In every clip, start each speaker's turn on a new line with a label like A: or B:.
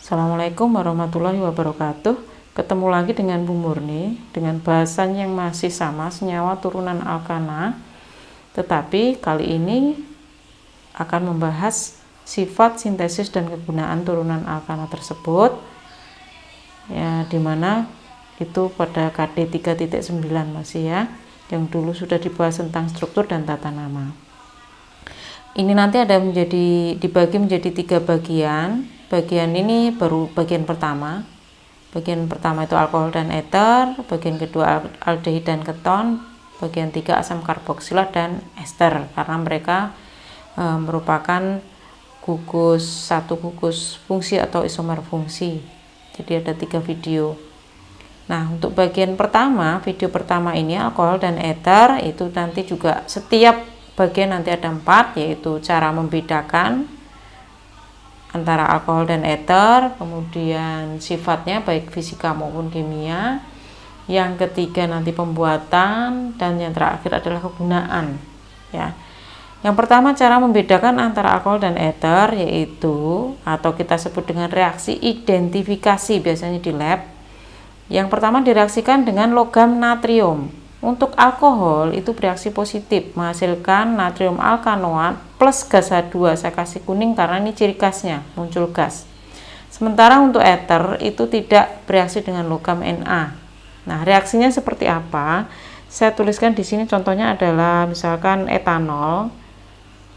A: Assalamualaikum warahmatullahi wabarakatuh. Ketemu lagi dengan Bu Murni dengan bahasan yang masih sama, senyawa turunan alkana. Tetapi kali ini akan membahas sifat, sintesis, dan kegunaan turunan alkana tersebut, ya, dimana itu pada KD 3.9 masih ya, yang dulu sudah dibahas tentang struktur dan tata nama. Ini nanti ada dibagi menjadi 3 bagian. Bagian ini baru bagian pertama. Bagian pertama itu alkohol dan eter, bagian kedua aldehid dan keton, bagian 3 asam karboksila dan ester, karena mereka merupakan satu gugus fungsi atau isomer fungsi. Jadi ada 3 video. Nah, untuk bagian pertama, video pertama ini alkohol dan eter, itu nanti juga setiap bagian nanti ada 4, yaitu cara membedakan antara alkohol dan eter, kemudian sifatnya baik fisika maupun kimia, yang ketiga nanti pembuatan, dan yang terakhir adalah kegunaan, ya. Yang pertama, cara membedakan antara alkohol dan eter, yaitu atau kita sebut dengan reaksi identifikasi biasanya di lab. Yang pertama direaksikan dengan logam natrium. Untuk alkohol itu bereaksi positif, menghasilkan natrium alkanoat plus gas H2. Saya kasih kuning karena ini ciri gasnya, muncul gas. Sementara untuk eter itu tidak bereaksi dengan logam Na. Nah, reaksinya seperti apa? Saya tuliskan di sini, contohnya adalah misalkan etanol,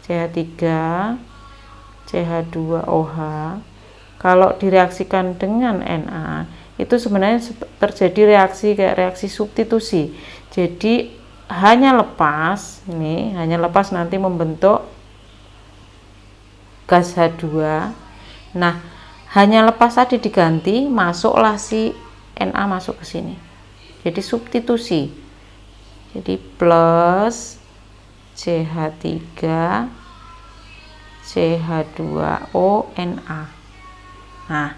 A: CH3, CH2OH. Kalau direaksikan dengan Na, itu sebenarnya terjadi reaksi kayak reaksi substitusi. Jadi hanya lepas nanti membentuk gas H2. Nah, hanya lepas tadi diganti, masuklah si Na masuk ke sini. Jadi substitusi. Jadi plus CH3 CH2O Na. Nah,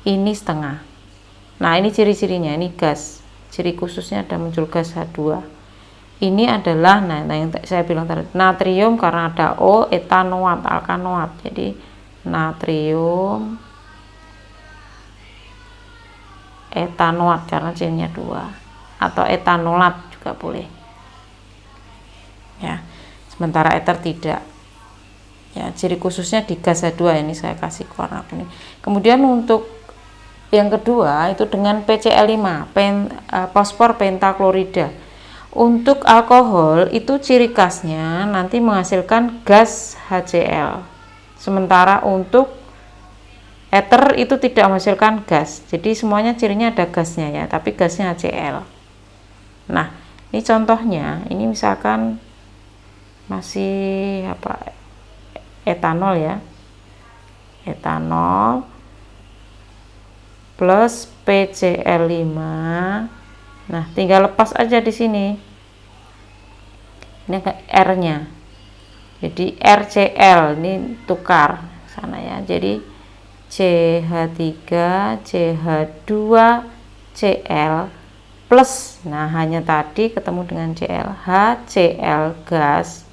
A: ini setengah. Nah, ini ciri-cirinya, ini gas. Ciri khususnya ada muncul gas H2. Ini adalah yang saya bilang tadi, natrium karena ada O, etanoat, alkanoat. Jadi natrium etanoat karena C-nya 2, atau etanolat juga boleh. Ya. Sementara eter tidak. Ya, ciri khususnya di gas H2, ini saya kasih warna kuning. Kemudian untuk yang kedua itu dengan PCl5, fosfor pentaklorida. Untuk alkohol itu ciri khasnya nanti menghasilkan gas HCl. Sementara untuk eter itu tidak menghasilkan gas. Jadi semuanya cirinya ada gasnya ya, tapi gasnya HCl. Nah, ini contohnya, ini misalkan masih etanol ya. Etanol plus PCl5. Nah, tinggal lepas aja di sini. Ini R-nya. Jadi RCl ini tukar sana ya. Jadi CH3 CH2Cl plus, nah hanya tadi ketemu dengan Cl, HCl gas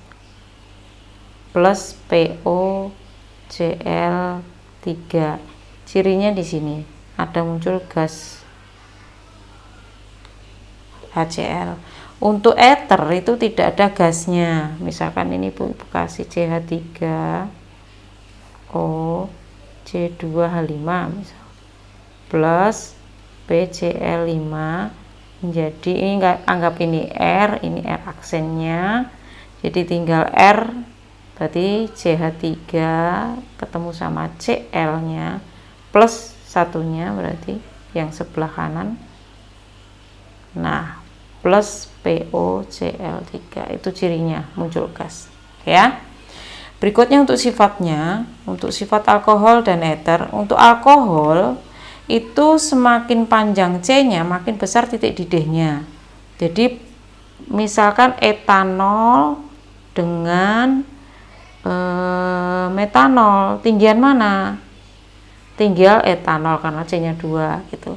A: plus PO Cl3. Cirinya di sini ada muncul gas HCl. Untuk eter itu tidak ada gasnya. Misalkan ini kasih CH3O C2H5 misal plus PCl5, menjadi ini anggap ini R, ini R aksennya. Jadi tinggal R, berarti CH3 ketemu sama Cl-nya plus satunya berarti yang sebelah kanan. Nah, plus POCl3 itu cirinya muncul gas ya. Berikutnya untuk sifatnya, untuk sifat alkohol dan eter. Untuk alkohol itu semakin panjang C-nya makin besar titik didihnya. Jadi misalkan etanol dengan metanol, tinggian mana? Tinggal etanol karena C-nya 2 gitu.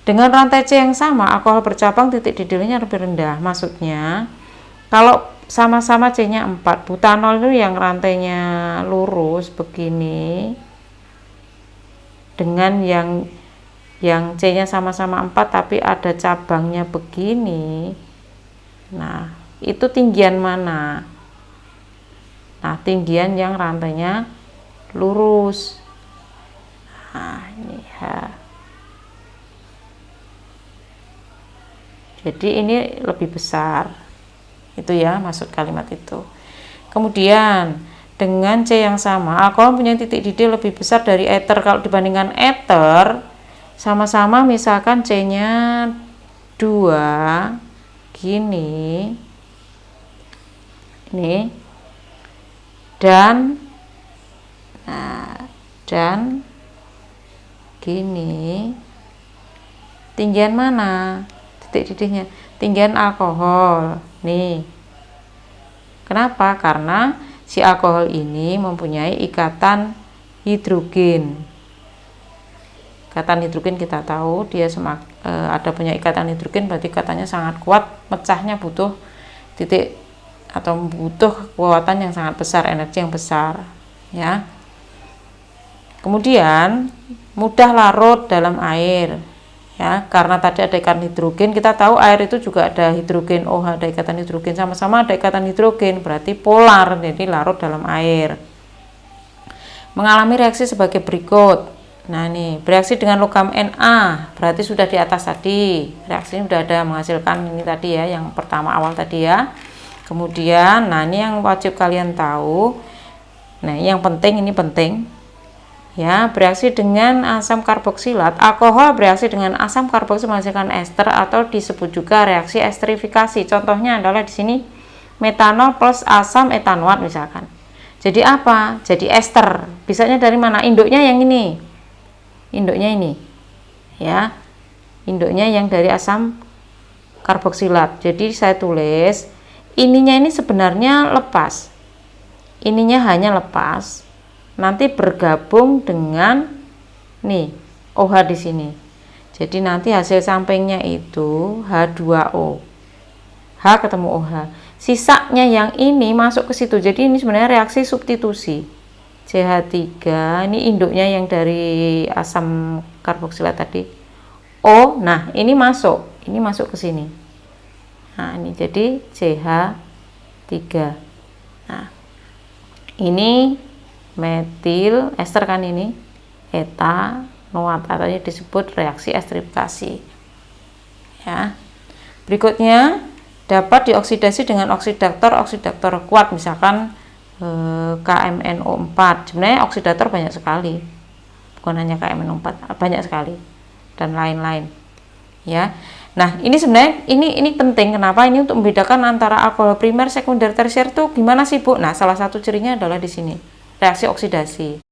A: Dengan rantai C yang sama, alkohol bercabang titik didihnya lebih rendah. Maksudnya kalau sama-sama C-nya 4, butanol itu yang rantainya lurus begini, dengan yang C-nya sama-sama 4 tapi ada cabangnya begini. Nah, itu tinggian mana? Nah, tinggian yang rantainya lurus. Nah, ini H. Jadi ini lebih besar. Itu ya maksud kalimat itu. Kemudian dengan C yang sama, alkohol punya titik didih lebih besar dari ether. Kalau dibandingkan ether, sama-sama misalkan C-nya 2 gini. Ini dan gini. Tinggian mana titik didihnya? Tinggian alkohol nih. Kenapa? Karena si alkohol ini mempunyai ikatan hidrogen. Ikatan hidrogen kita tahu dia ada punya ikatan hidrogen, berarti ikatannya sangat kuat, pecahnya butuh titik atau butuh kekuatan yang sangat besar, energi yang besar ya. Kemudian mudah larut dalam air ya, karena tadi ada ikatan hidrogen. Kita tahu air itu juga ada hidrogen OH, ada ikatan hidrogen, sama-sama ada ikatan hidrogen, berarti polar, jadi larut dalam air. Mengalami reaksi sebagai berikut. Nah, ini bereaksi dengan logam Na, berarti sudah di atas tadi. Reaksi ini sudah ada menghasilkan ini tadi ya, yang pertama awal tadi ya. Kemudian, nah ini yang wajib kalian tahu. Nah, yang penting, ini penting. Ya, bereaksi dengan asam karboksilat. Alkohol bereaksi dengan asam karboksilat menghasilkan ester atau disebut juga reaksi esterifikasi. Contohnya adalah di sini metanol plus asam etanoat misalkan. Jadi apa? Jadi ester. Bisanya dari mana? Induknya yang ini. Induknya ini. Ya. Induknya yang dari asam karboksilat. Jadi saya tulis ininya ini sebenarnya lepas. Ininya hanya lepas. Nanti bergabung dengan nih OH di sini. Jadi nanti hasil sampingnya itu H2O. H ketemu OH. Sisanya yang ini masuk ke situ. Jadi ini sebenarnya reaksi substitusi. CH3, ini induknya yang dari asam karboksilat tadi. O, nah ini masuk ke sini. Nah, ini jadi CH3. Nah, ini metil ester kan ini, etanoat atau disebut reaksi esterifikasi. Ya. Berikutnya dapat dioksidasi dengan oksidator kuat, misalkan KMNO4. Sebenarnya oksidator banyak sekali, bukan hanya KMNO4, banyak sekali dan lain-lain. Ya. Nah, ini sebenarnya ini penting. Kenapa? Ini untuk membedakan antara alkohol primer, sekunder, tersier tuh gimana sih, Bu? Nah, salah satu cirinya adalah di sini, reaksi oksidasi.